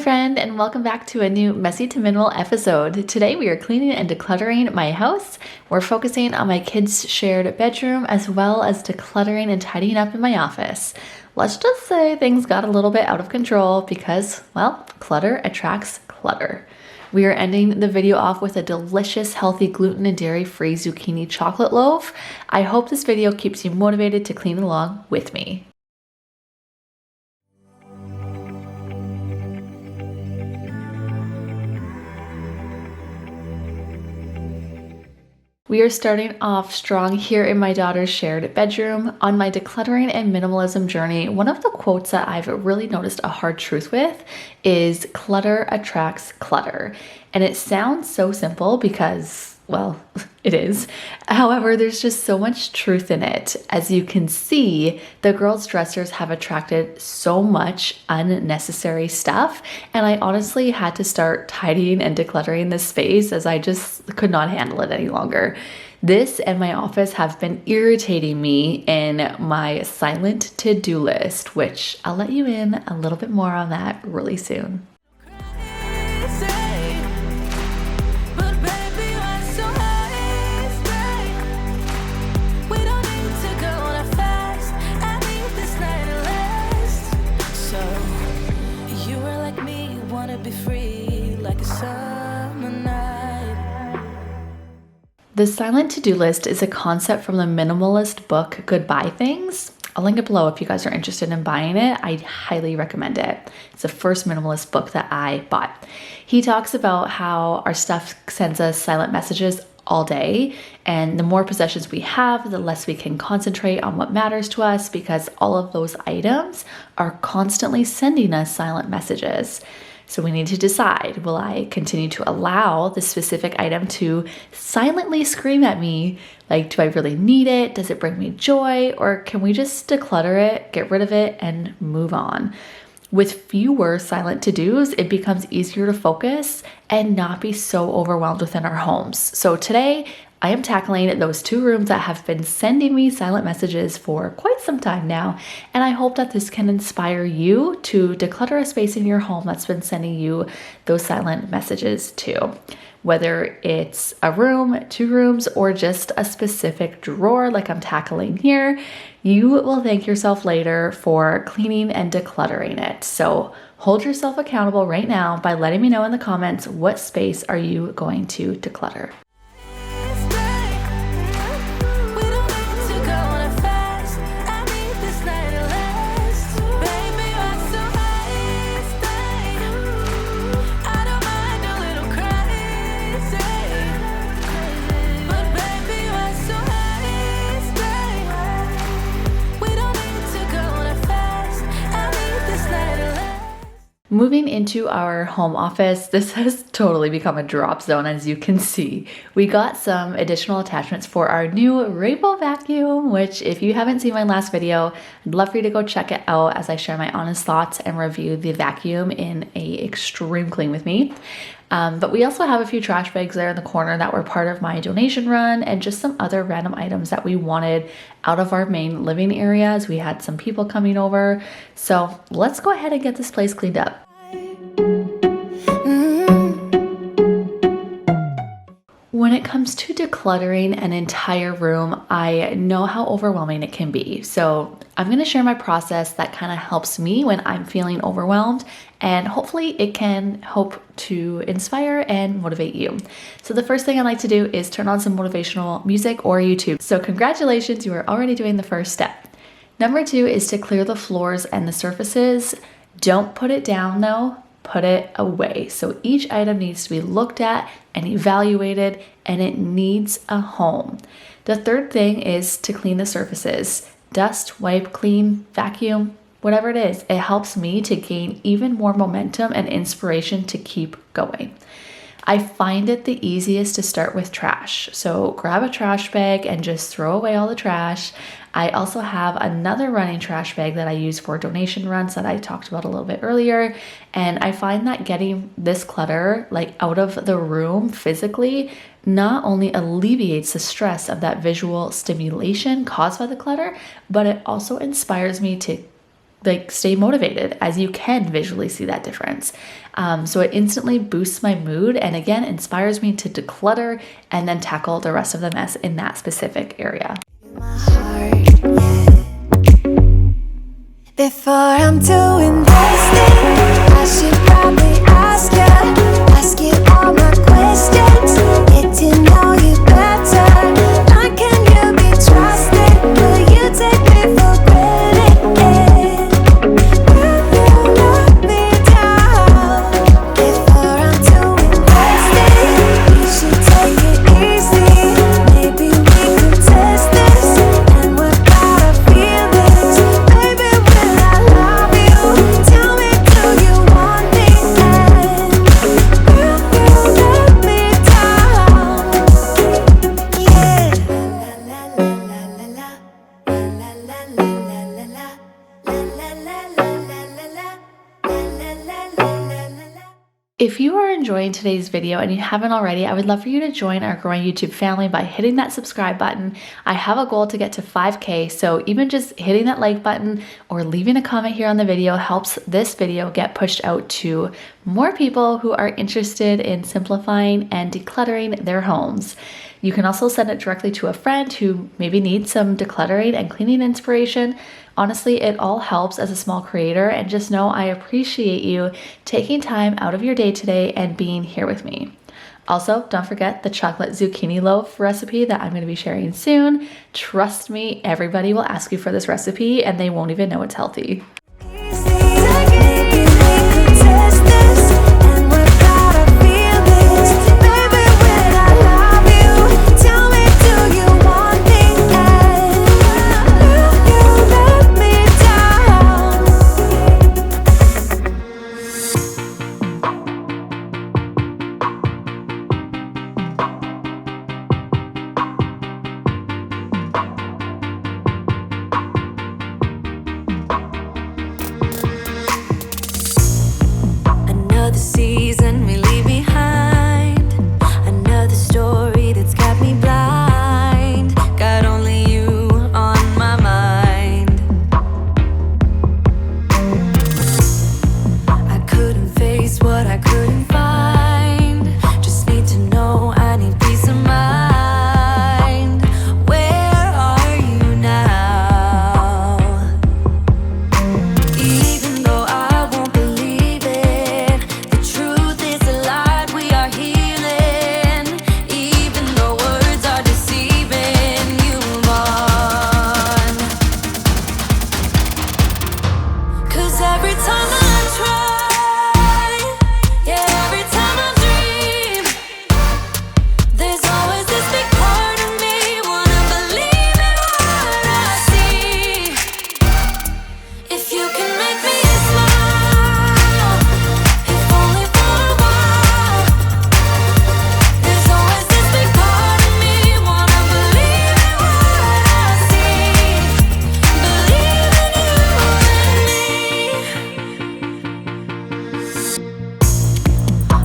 friend, and welcome back to a new Messy to Minimal episode. Today we are cleaning and decluttering my house. We're focusing on my kids' shared bedroom as well as decluttering and tidying up in my office. Let's just say things got a little bit out of control because, well, clutter attracts clutter. We are ending the video off with a delicious, healthy, gluten and dairy-free zucchini chocolate loaf. I hope this video keeps you motivated to clean along with me. We are starting off strong here in my daughter's shared bedroom. On my decluttering and minimalism journey, one of the quotes that I've really noticed a hard truth with is clutter attracts clutter. And it sounds so simple because, well, it is. However, there's just so much truth in it. As you can see, the girls' dressers have attracted so much unnecessary stuff, and I honestly had to start tidying and decluttering this space as I just could not handle it any longer. This and my office have been irritating me in my silent to-do list, which I'll let you in a little bit more on that really soon. The silent to-do list is a concept from the minimalist book Goodbye Things. I'll link it below if you guys are interested in buying it. I highly recommend it. It's the first minimalist book that I bought. He talks about how our stuff sends us silent messages all day, and the more possessions we have, the less we can concentrate on what matters to us because all of those items are constantly sending us silent messages. So we need to decide, will I continue to allow this specific item to silently scream at me? Like, do I really need it? Does it bring me joy? Or can we just declutter it, get rid of it, and move on? With fewer silent to-dos, it becomes easier to focus and not be so overwhelmed within our homes. So today, I am tackling those two rooms that have been sending me silent messages for quite some time now, and I hope that this can inspire you to declutter a space in your home that's been sending you those silent messages too. Whether it's a room, two rooms, or just a specific drawer like I'm tackling here, you will thank yourself later for cleaning and decluttering it. So hold yourself accountable right now by letting me know in the comments what space are you going to declutter. Moving into our home office, this has totally become a drop zone, as you can see. We got some additional attachments for our new rainbow vacuum, which if you haven't seen my last video, I'd love for you to go check it out as I share my honest thoughts and review the vacuum in a extreme clean with me. But we also have a few trash bags there in the corner that were part of my donation run and just some other random items that we wanted out of our main living area as we had some people coming over. So let's go ahead and get this place cleaned up. When it comes to decluttering an entire room, I know how overwhelming it can be. So I'm going to share my process that kind of helps me when I'm feeling overwhelmed, and hopefully it can hope to inspire and motivate you. So the first thing I like to do is turn on some motivational music or YouTube. So congratulations, you are already doing the first step. Number two is to clear the floors and the surfaces. Don't put it down though. Put it away. So each item needs to be looked at and evaluated, and it needs a home. The third thing is to clean the surfaces. Dust, wipe, clean, vacuum, whatever it is. It helps me to gain even more momentum and inspiration to keep going. I find it the easiest to start with trash. So grab a trash bag and just throw away all the trash. I also have another running trash bag that I use for donation runs that I talked about a little bit earlier. And I find that getting this clutter out of the room physically not only alleviates the stress of that visual stimulation caused by the clutter, but it also inspires me to like stay motivated, as you can visually see that difference. So it instantly boosts my mood and again inspires me to declutter and then tackle the rest of the mess in that specific area. Before I'm too invested, I should probably ask you all my questions, get to know you better. How can you be trusted? Will you take me for granted? Will you let me down? Before I'm too invested, you should take it easy. Maybe we could test this and work out our feelings. Baby, will I love you? Tell me, do you want me? And will you let me down? Yeah. La la la la la la la la la la la la. If you are enjoying today's video and you haven't already, I would love for you to join our growing YouTube family by hitting that subscribe button. I have a goal to get to 5K, so even just hitting that like button or leaving a comment here on the video helps this video get pushed out to more people who are interested in simplifying and decluttering their homes. You can also send it directly to a friend who maybe needs some decluttering and cleaning inspiration. Honestly, it all helps as a small creator, and just know I appreciate you taking time out of your day today and being here with me. Also, don't forget the chocolate zucchini loaf recipe that I'm going to be sharing soon. Trust me, everybody will ask you for this recipe and they won't even know it's healthy. Another season we leave behind, another story that's got me blind. Got only you on my mind. I couldn't face what I couldn't find. Just need to know I need peace of mind. Where are you now? Even though I won't believe it, the truth is a lie, we are healing. Even though words are deceiving, you move on. 'Cause every time I try, yeah, every time I dream, there's always this big part of me wanna believe in what I see. If you can make me smile, if only for a while, there's always this big part of me wanna believe in what I see. Believe in you and me.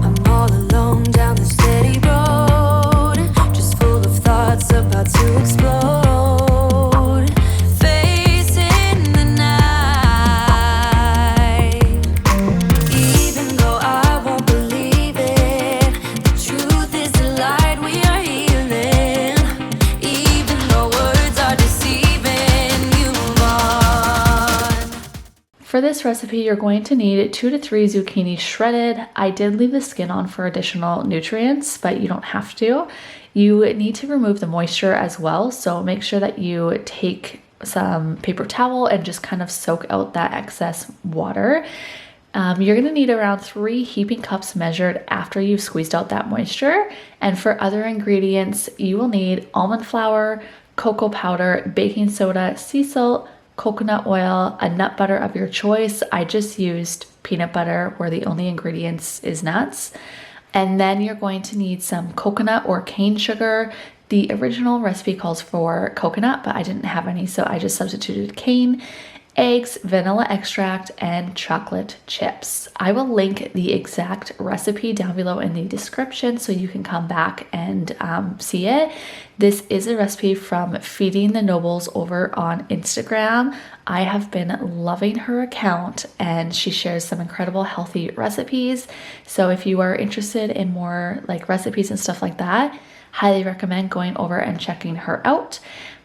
I'm all alone down the steady road, just full of thoughts about to explode. Facing the night, even though I won't believe it, the truth is a light, we are healing. Even though words are deceiving, you move on. For this recipe, you're going to need 2 to 3 zucchini shredded. I did leave the skin on for additional nutrients, but you don't have to. You need to remove the moisture as well, so make sure that you take some paper towel and just kind of soak out that excess water. You're going to need around 3 heaping cups measured after you've squeezed out that moisture. And for other ingredients, you will need almond flour, cocoa powder, baking soda, sea salt, coconut oil, a nut butter of your choice. I just used peanut butter where the only ingredients is nuts. And then you're going to need some coconut or cane sugar. The original recipe calls for coconut, but I didn't have any, so I just substituted cane. eggs, vanilla extract, and chocolate chips. I will link the exact recipe down below in the description so you can come back and see it. This is a recipe from Feeding the Nobles over on Instagram. I have been loving her account and she shares some incredible healthy recipes. So if you are interested in more like recipes and stuff like that, highly recommend going over and checking her out.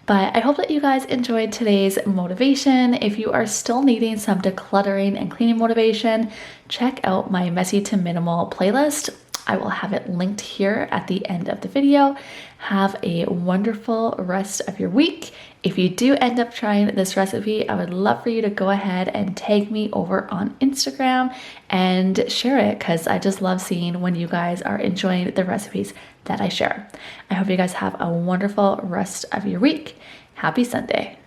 But I hope that you guys enjoyed today's motivation. If you are still needing some decluttering and cleaning motivation, check out my Messy to Minimal playlist. I will have it linked here at the end of the video. Have a wonderful rest of your week. If you do end up trying this recipe, I would love for you to go ahead and tag me over on Instagram and share it, because I just love seeing when you guys are enjoying the recipes that I share. I hope you guys have a wonderful rest of your week. Happy Sunday.